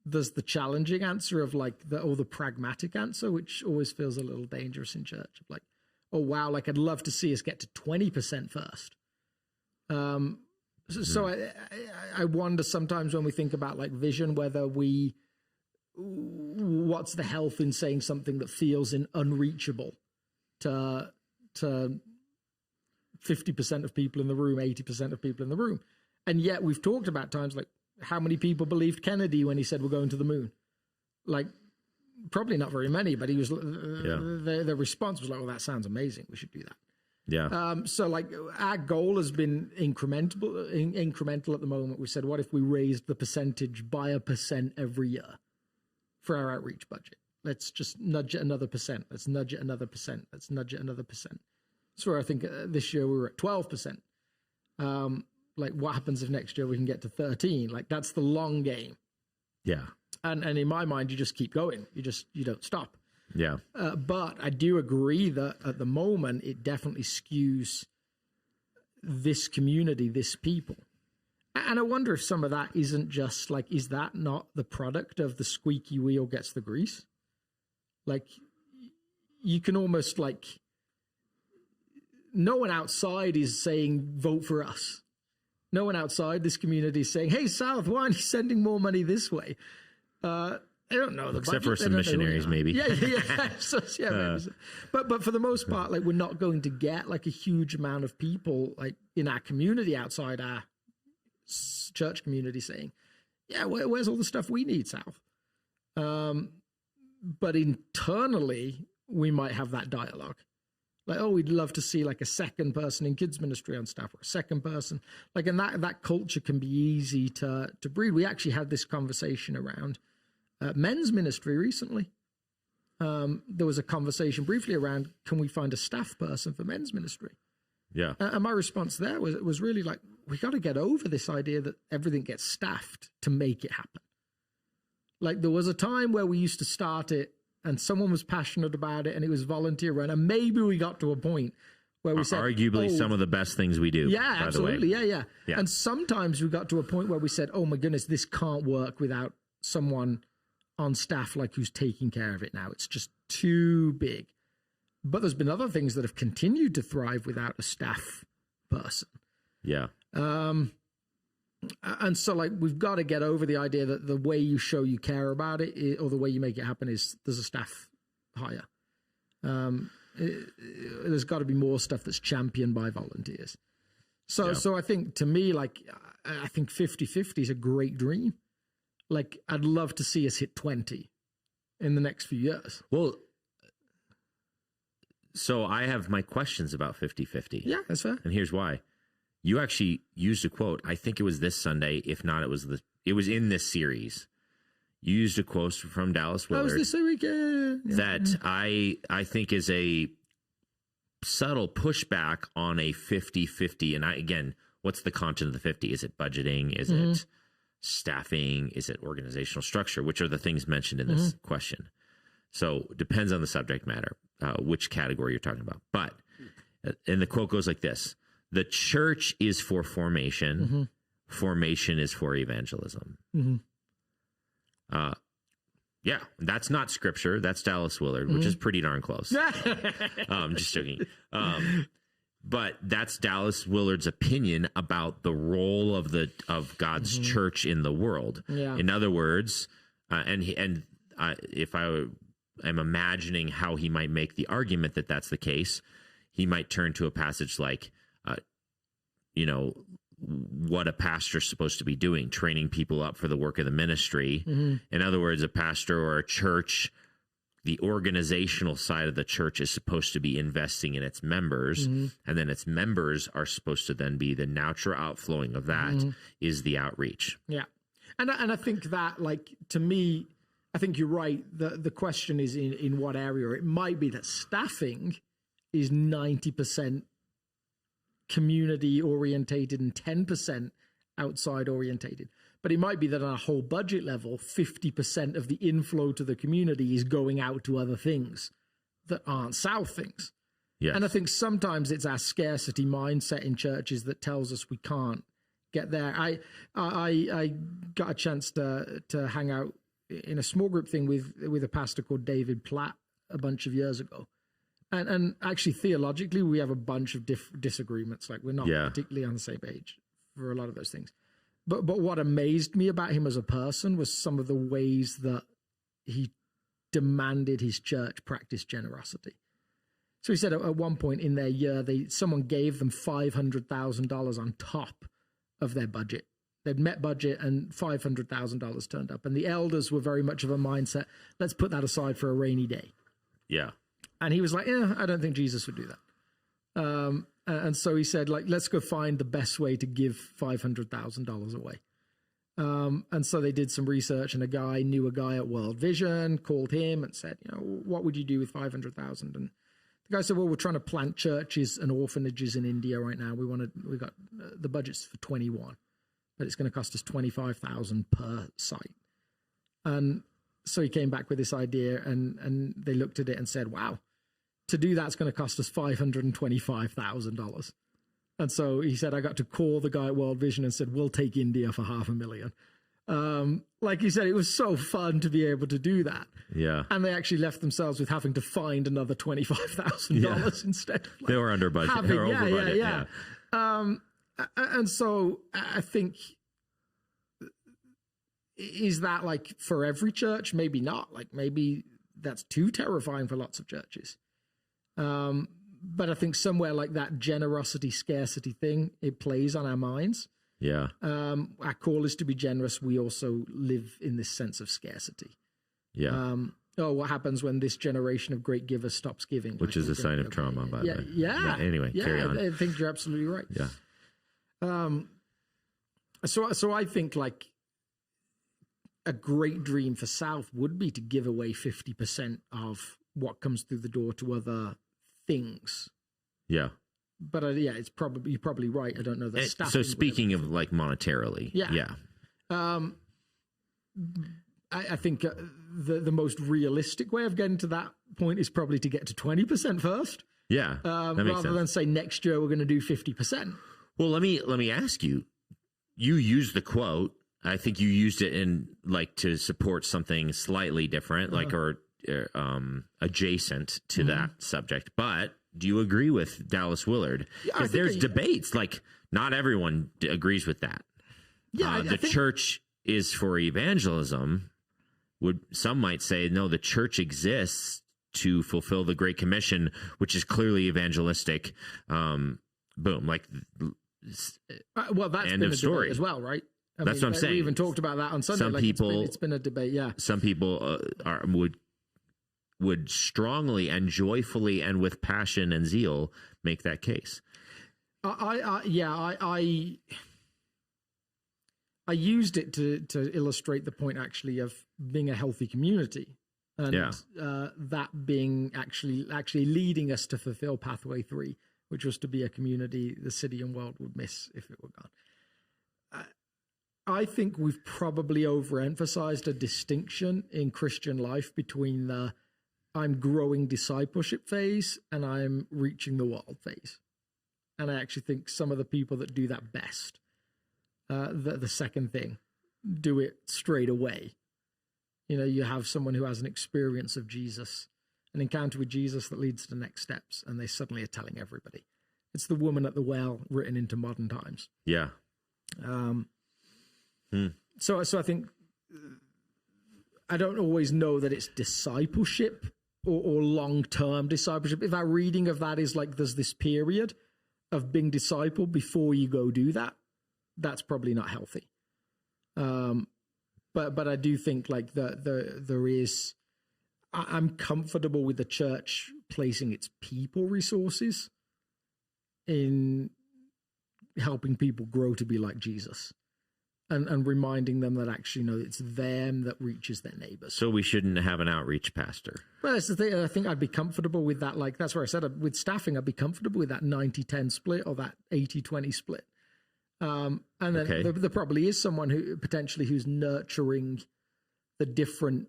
There's the challenging answer of the pragmatic answer, which always feels a little dangerous in church. Like, oh, wow, I'd love to see us get to 20% first. So I wonder sometimes when we think about vision, whether what's the health in saying something that feels unreachable to 50% of people in the room, 80% of people in the room. And yet we've talked about times how many people believed Kennedy when he said we're going to the moon? Probably not very many, but he was the response was well, that sounds amazing. We should do that. Yeah. So our goal has been incremental at the moment. We said, what if we raised the percentage by 1% every year for our outreach budget? Let's just nudge it another percent. Let's nudge it another percent. Let's nudge it another percent. So I think this year we were at 12%. What happens if next year we can get to 13? That's the long game. Yeah. And in my mind, you just keep going. You don't stop. Yeah. But I do agree that at the moment, it definitely skews this community, this people. And I wonder if some of that isn't just is that not the product of the squeaky wheel gets the grease? You can almost no one outside is saying, vote for us. No one outside this community is saying, hey, South, why aren't you sending more money this way? They don't know the Except budget. for some missionaries, maybe. Yeah. So, maybe so. But for the most part, like, we're not going to get like a huge amount of people like in our community outside our church community saying, yeah, where's all the stuff we need, South? But internally, we might have that dialogue. Like, oh, we'd love to see like a second person in kids ministry on staff, or a second person. Like, and that culture can be easy to breed. We actually had this conversation around men's ministry recently. There was a conversation briefly around, can we find a staff person for men's ministry? Yeah. And my response there was really like, we got to get over this idea that everything gets staffed to make it happen. Like, there was a time where we used to start it and someone was passionate about it and it was volunteer run. And maybe we got to a point where we said, arguably some of the best things we do. Yeah, absolutely. Yeah. Yeah. And sometimes we got to a point where we said, oh my goodness, this can't work without someone on staff like who's taking care of it now. It's just too big. But there's been other things that have continued to thrive without a staff person. Yeah. And so, like, we've got to get over the idea that the way you show you care about it, or the way you make it happen, is there's a staff hire. There's got to be more stuff that's championed by volunteers. So I think, to me, like, I think 50-50 is a great dream. Like, I'd love to see us hit 20 in the next few years. Well, so I have my questions about 50-50. Yeah, that's fair. And here's why. You actually used a quote. I think it was this Sunday. If not, it was in this series. You used a quote from Dallas Willard. That was this weekend. That I think is a subtle pushback on a 50-50. And again, what's the content of the 50? Is it budgeting? Is it staffing? Is it organizational structure? Which are the things mentioned in this question? So depends on the subject matter, which category you're talking about. But, and the quote goes like this: the church is for formation. Formation is for evangelism. Yeah, that's not scripture. That's Dallas Willard, which is pretty darn close. Just joking. But that's Dallas Willard's opinion about the role of God's church in the world. Yeah. In other words, if I am imagining how he might make the argument that that's the case, he might turn to a passage like, what a pastor's supposed to be doing, training people up for the work of the ministry. In other words, a pastor or a church, the organizational side of the church is supposed to be investing in its members, and then its members are supposed to then be the natural outflowing of that is the outreach. Yeah. And I think that, like, to me, I think you're right. The question is in what area. It might be that staffing is 90% community orientated and 10% outside orientated. But it might be that on a whole budget level, 50% of the inflow to the community is going out to other things that aren't South things. Yes. And I think sometimes it's our scarcity mindset in churches that tells us we can't get there. I got a chance to hang out in a small group thing with a pastor called David Platt a bunch of years ago. And actually, theologically, we have a bunch of disagreements. Like, we're not particularly on the same page for a lot of those things. But what amazed me about him as a person was some of the ways that he demanded his church practice generosity. So he said at one point in their year, someone gave them $500,000 on top of their budget. They'd met budget and $500,000 turned up. And the elders were very much of a mindset, let's put that aside for a rainy day. Yeah. And he was like, I don't think Jesus would do that. And so he said, like, let's go find the best way to give $500,000 away. And so they did some research, and a guy knew a guy at World Vision, called him and said, what would you do with $500,000? And the guy said, well, we're trying to plant churches and orphanages in India right now. We got the budget's for 21, but it's going to cost us $25,000 per site. And so he came back with this idea, and they looked at it and said, wow, to do that's going to cost us $525,000. And so he said, I got to call the guy at World Vision and said, we'll take India for $500,000. Like you said, it was so fun to be able to do that. Yeah. And they actually left themselves with having to find another $25,000 instead. Like, they were under budget. They were over budget. Yeah. And so I think is that like for every church? Maybe not. Like maybe that's too terrifying for lots of churches. But I think somewhere like that generosity, scarcity thing, it plays on our minds. Yeah. Our call is to be generous. We also live in this sense of scarcity. Yeah. What happens when this generation of great givers stops giving? Which is a sign of trauma, by the way. Yeah. Anyway, carry on. I think you're absolutely right. Yeah. So I think like a great dream for South would be to give away 50% of what comes through the door to other things. Yeah. But you're probably right. I don't know the staffing. So speaking of like monetarily. Yeah. I think the most realistic way of getting to that point is probably to get to 20% first. Yeah. Rather than say next year we're going to do 50%. Well, let me ask you. You used the quote. I think you used it in like to support something slightly different, like or adjacent to that subject. But do you agree with Dallas Willard? Because there's debates. Like not everyone agrees with that. Yeah, the church is for evangelism. Some might say no. The church exists to fulfill the Great Commission, which is clearly evangelistic. Boom. Like. Well, that's end been of a story debate as well, right? That's what I'm saying. We even talked about that on Sunday. Some people, it's been a debate. Yeah. Some people would strongly and joyfully and with passion and zeal make that case. I used it to illustrate the point actually of being a healthy community, and that being actually leading us to fulfill Pathway 3, which was to be a community the city and world would miss if it were gone. I think we've probably overemphasized a distinction in Christian life between the I'm growing discipleship phase and I'm reaching the world phase. And I actually think some of the people that do that best, the second thing, do it straight away. You know, you have someone who has an experience of Jesus, an encounter with Jesus that leads to the next steps, and they suddenly are telling everybody. It's the woman at the well written into modern times. Yeah. So I think I don't always know that it's discipleship or long-term discipleship. If our reading of that is like there's this period of being discipled before you go do that, that's probably not healthy. But I do think like there is. I'm comfortable with the church placing its people resources in helping people grow to be like Jesus. And reminding them that actually, it's them that reaches their neighbors. So we shouldn't have an outreach pastor. Well, that's the thing. I think I'd be comfortable with that. Like, that's where I said with staffing, I'd be comfortable with that 90-10 split or that 80-20 split. And then there probably is someone who's nurturing the different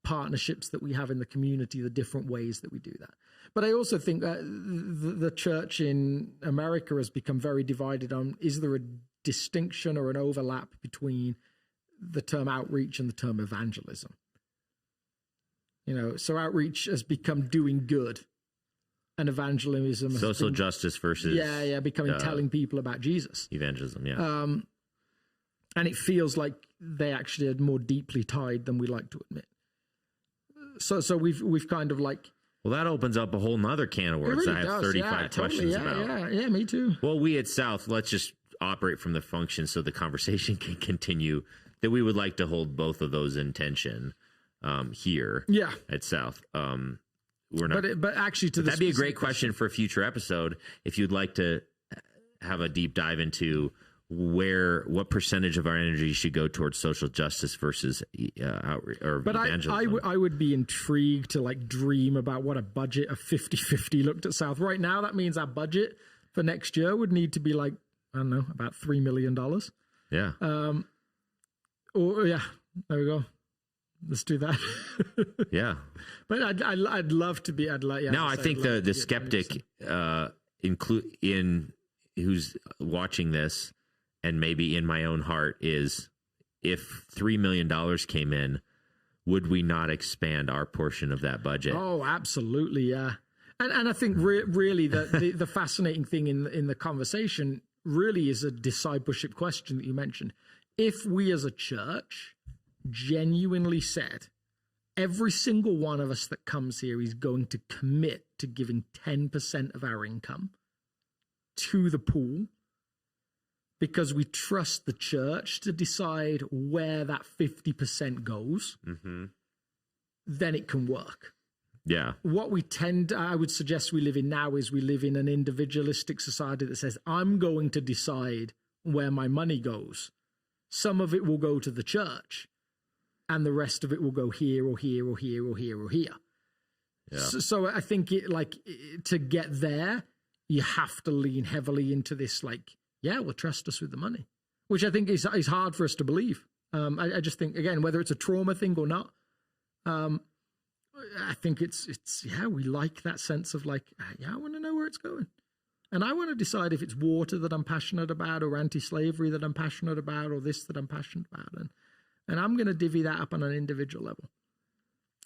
partnerships that we have in the community, the different ways that we do that. But I also think that the church in America has become very divided on, is there a distinction or an overlap between the term outreach and the term evangelism? So outreach has become doing good, and evangelism has social justice versus becoming telling people about Jesus. Evangelism, and it feels like they actually are more deeply tied than we like to admit. So we've kind of like. Well, that opens up a whole nother can of worms. Really I have 35 questions about. Yeah, me too. Well, we at South, let's just operate from the function so the conversation can continue, that we would like to hold both of those in tension here at South. We're not, but actually, that'd be a great question for a future episode. If you'd like to have a deep dive into what percentage of our energy should go towards social justice versus outreach or evangelism. But I would be intrigued to like dream about what a budget of 50-50 looked at South. Right now, that means our budget for next year would need to be like, I don't know, about $3 million. Yeah. There we go. Let's do that. Yeah. But I'd love to be. I think the skeptic who's watching this, and maybe in my own heart, is if $3 million came in, would we not expand our portion of that budget? Oh, absolutely, yeah. And I think really the fascinating thing in the conversation really is a discipleship question that you mentioned. If we as a church genuinely said, every single one of us that comes here is going to commit to giving 10% of our income to the pool because we trust the church to decide where that 50% goes, then it can work. Yeah. What I would suggest we live in now is we live in an individualistic society that says, I'm going to decide where my money goes. Some of it will go to the church and the rest of it will go here or here or here or here or here. Yeah. So I think to get there, you have to lean heavily into this, well, trust us with the money, which I think is hard for us to believe. I just think, again, whether it's a trauma thing or not, I think it's we like that sense of I want to know where it's going. And I want to decide if it's water that I'm passionate about or anti-slavery that I'm passionate about or this that I'm passionate about. And I'm going to divvy that up on an individual level.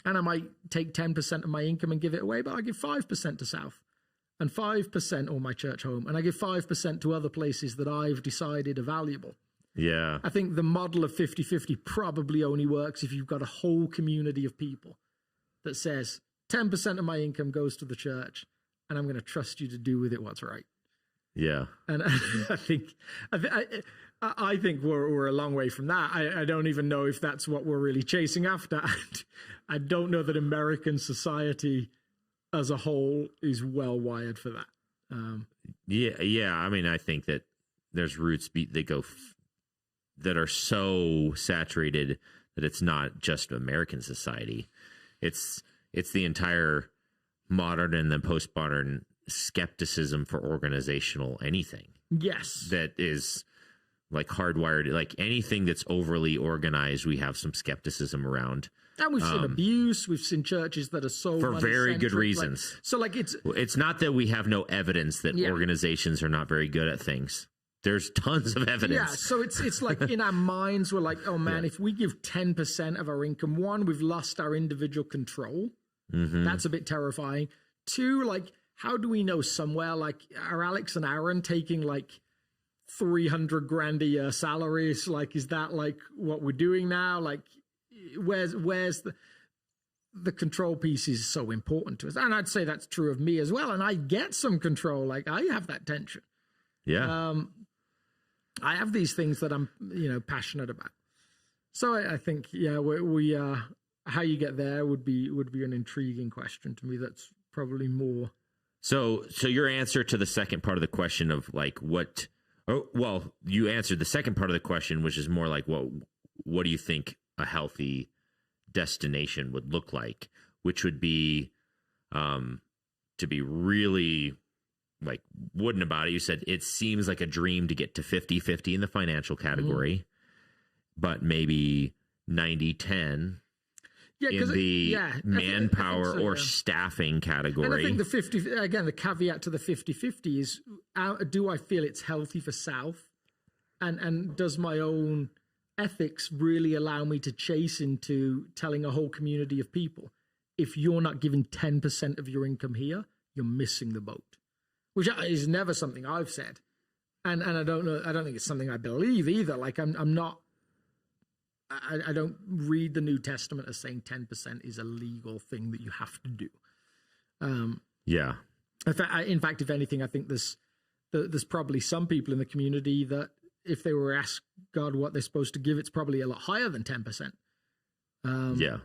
And I might take 10% of my income and give it away, but I give 5% to South and 5% or my church home. And I give 5% to other places that I've decided are valuable. Yeah. I think the model of 50-50 probably only works if you've got a whole community of people that says 10% of my income goes to the church and I'm going to trust you to do with it what's right. Yeah. And I think we're a long way from that. I don't even know if that's what we're really chasing after. I don't know that American society as a whole is well wired for that. Yeah. I mean, I think that there's roots that go that are so saturated that it's not just American society. It's the entire modern and then postmodern skepticism for organizational anything. Yes. That is hardwired, anything that's overly organized, we have some skepticism around. And we've seen abuse. We've seen churches that are so for very good reasons. It's not that we have no evidence that organizations are not very good at things. There's tons of evidence. Yeah, so it's like in our minds, we're like, oh man, if we give 10% of our income, one, we've lost our individual control. That's a bit terrifying. Two, how do we know somewhere, are Alex and Aaron taking $300,000 a year salaries? Is that what we're doing now? Where's the control piece is so important to us. And I'd say that's true of me as well. And I get some control. I have that tension. Yeah. I have these things that I'm, passionate about. So I think, we how you get there would be an intriguing question to me. That's probably more. So your answer to the second part of the question of what? Oh, well, you answered the second part of the question, which is more what do you think a healthy destination would look like? Which would be, to be really wooden about it. You said it seems like a dream to get to 50-50 in the financial category, but maybe 90-10 in the manpower or staffing category. And I think the caveat to the 50-50 is, do I feel it's healthy for South? And does my own ethics really allow me to chase into telling a whole community of people, if you're not giving 10% of your income here, you're missing the boat? Which is never something I've said. And I don't know, I don't think it's something I believe either. I'm not, I don't read the New Testament as saying 10% is a legal thing that you have to do. Yeah. In fact, if anything, I think there's probably some people in the community that if they were asked God what they're supposed to give, it's probably a lot higher than 10%. Yeah,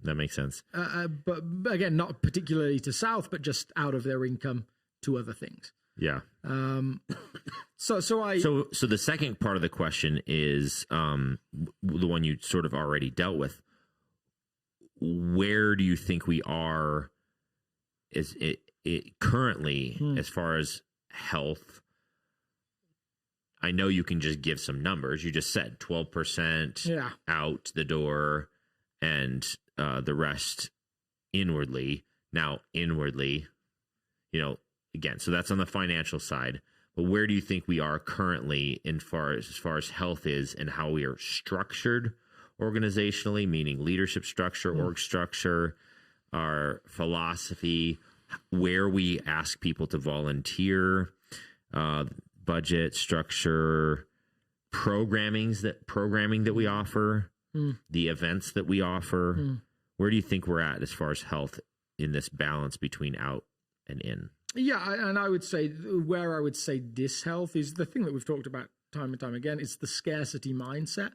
that makes sense. But again, not particularly to South, but just out of their income to other things. Yeah. So the second part of the question is the one you sort of already dealt with. Where do you think we are? Is it currently as far as health? I know you can just give some numbers. You just said 12% out the door, and the rest inwardly. Now inwardly, again, so that's on the financial side. But where do you think we are currently as far as health is and how we are structured organizationally, meaning leadership structure, org structure, our philosophy, where we ask people to volunteer, budget structure, programming that we offer, the events that we offer? Where do you think we're at as far as health in this balance between out and in? Yeah, and I would say where I would say dishealth is the thing that we've talked about time and time again. It's the scarcity mindset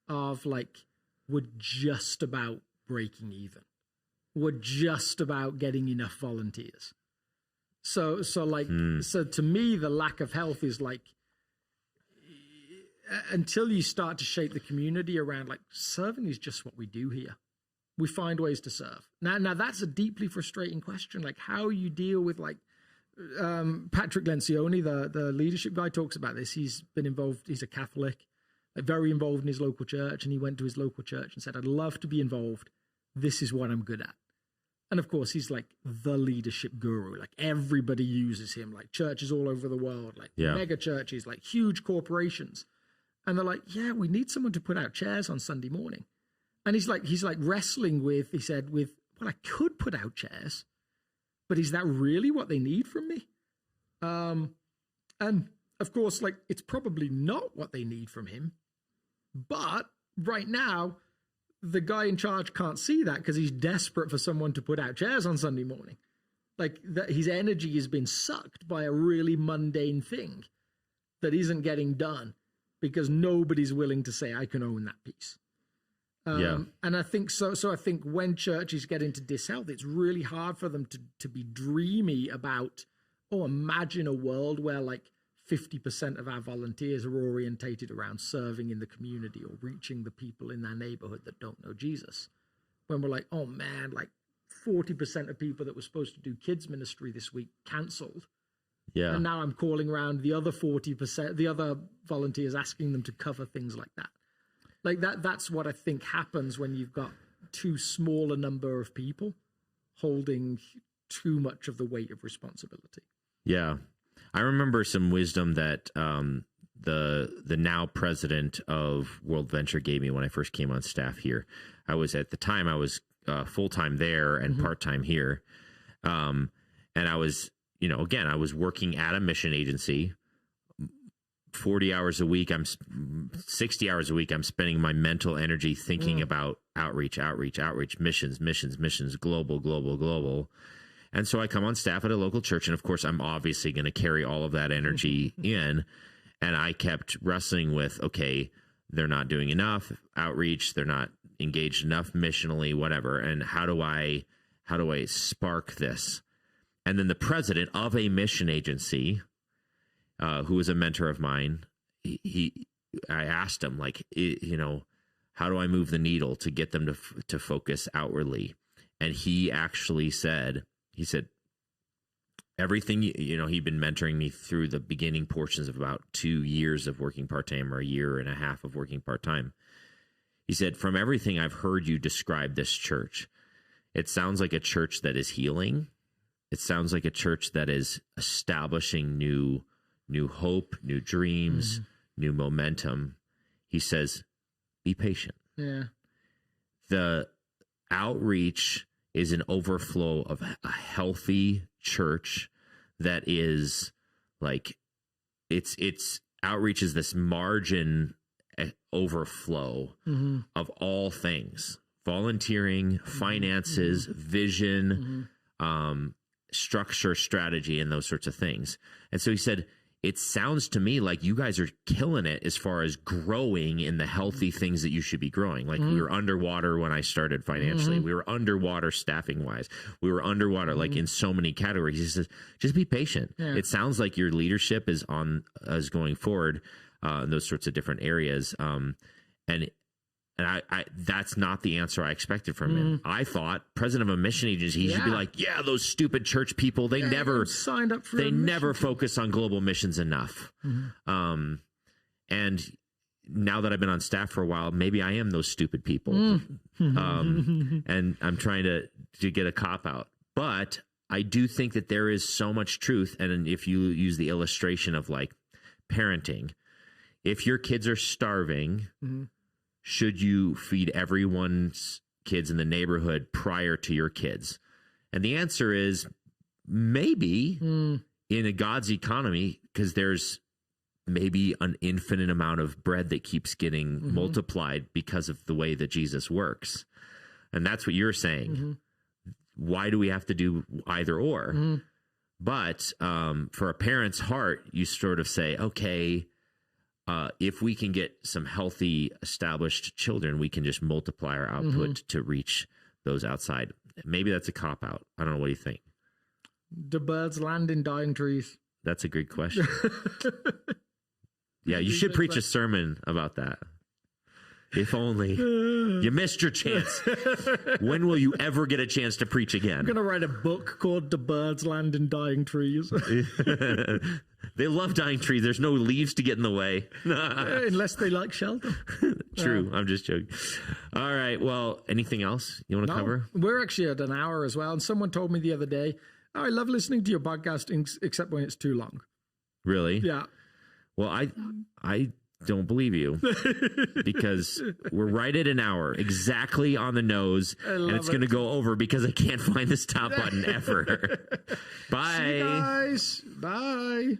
of like, we're just about breaking even. We're just about getting enough volunteers. So to me, the lack of health is like, until you start to shape the community around like serving is just what we do here. We find ways to serve. Now that's a deeply frustrating question. Like how you deal with like Patrick Lencioni, the leadership guy, talks about this. He's been involved. He's a Catholic, very involved in his local church, and he went to his local church and said, "I'd love to be involved. This is what I'm good at." And of course, he's like the leadership guru. Like everybody uses him. Like churches all over the world, like mega churches, like huge corporations, and they're like, "Yeah, we need someone to put out chairs on Sunday morning." And he's like wrestling with, he said, well, I could put out chairs, but is that really what they need from me? And of course, like, it's probably not what they need from him. But right now, the guy in charge can't see that because he's desperate for someone to put out chairs on Sunday morning. Like his energy has been sucked by a really mundane thing that isn't getting done because nobody's willing to say, I can own that piece. And I think so I think when churches get into dishealth, it's really hard for them to be dreamy about, imagine a world where like 50% of our volunteers are orientated around serving in the community or reaching the people in their neighborhood that don't know Jesus. When we're like, oh man, like 40% of people that were supposed to do kids ministry this week canceled. Yeah. And now I'm calling around the other 40%, the other volunteers, asking them to cover things like that. Like that's what I think happens when you've got too small a number of people holding too much of the weight of responsibility. Yeah. I remember some wisdom that the now president of World Venture gave me when I first came on staff here. I was full-time there and part-time here. And I was, again, I was working at a mission agency. 40 hours a week, 60 hours a week, I'm spending my mental energy thinking about outreach, missions, global. And so I come on staff at a local church, and of course, I'm obviously going to carry all of that energy in. And I kept wrestling with, okay, they're not doing enough outreach, they're not engaged enough missionally, whatever. And how do I spark this? And then the president of a mission agency, who was a mentor of mine, I asked him, like, how do I move the needle to get them to focus outwardly? And he actually said, everything, he'd been mentoring me through the beginning portions of about 2 years of working part-time or a year and a half of working part-time. He said, from everything I've heard you describe this church, it sounds like a church that is healing. It sounds like a church that is establishing new hope, new dreams, new momentum. He says, be patient. Yeah. The outreach is an overflow of a healthy church that is like, it's outreach is this margin overflow of all things: volunteering, finances, vision, structure, strategy, and those sorts of things. And so he said, it sounds to me like you guys are killing it as far as growing in the healthy things that you should be growing. Like we were underwater when I started financially. We were underwater staffing wise. We were underwater like in so many categories. He says, just be patient. Yeah. It sounds like your leadership is going forward in those sorts of different areas. And I that's not the answer I expected from him. I thought president of a mission agency, he should be like, yeah, those stupid church people, they never signed up for. They never focus on global missions enough. And now that I've been on staff for a while, maybe I am those stupid people. And I'm trying to get a cop out. But I do think that there is so much truth. And if you use the illustration of like parenting, if your kids are starving, should you feed everyone's kids in the neighborhood prior to your kids? And the answer is maybe in a God's economy, because there's maybe an infinite amount of bread that keeps getting multiplied because of the way that Jesus works. And that's what you're saying. Why do we have to do either or? But for a parent's heart, you sort of say, okay, if we can get some healthy, established children, we can just multiply our output to reach those outside. Maybe that's a cop-out. I don't know. What do you think? Do birds land in dying trees? That's a good question. Yeah, you should preach a sermon about that. If only. You missed your chance. When will you ever get a chance to preach again? I'm going to write a book called Do Birds Land in Dying Trees? They love dying trees. There's no leaves to get in the way. Unless they like shelter. True. I'm just joking. All right. Well, anything else you want to cover? We're actually at an hour as well. And someone told me the other day, I love listening to your podcast, except when it's too long. Really? Yeah. Well, I don't believe you, because we're right at an hour, exactly on the nose, and it's going to go over because I can't find the stop button ever. Bye. See you guys. Bye.